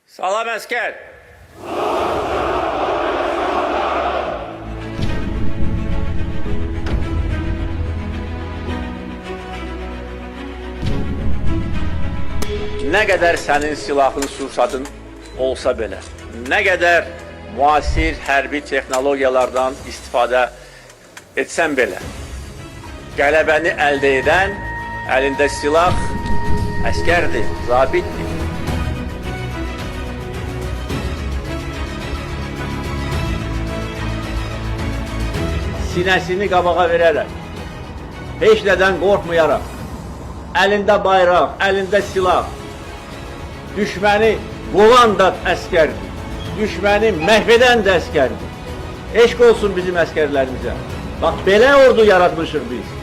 Salam əskər. Nə qədər sənin silahın, sursatın olsa belə, nə qədər müasir hərbi texnologiyalardan istifadə etsən belə, qələbəni əldə edən əlində silah əskərdir, zabitdir. Sinəsini qabağa verərək, heç nədən qorxmayaraq, əlində bayraq, əlində silah, düşməni qovan da əskərdir, düşməni məhv edən də əskərdir. Eşq olsun bizim əskərlərimizə. Bax, belə ordu yaratmışıq biz.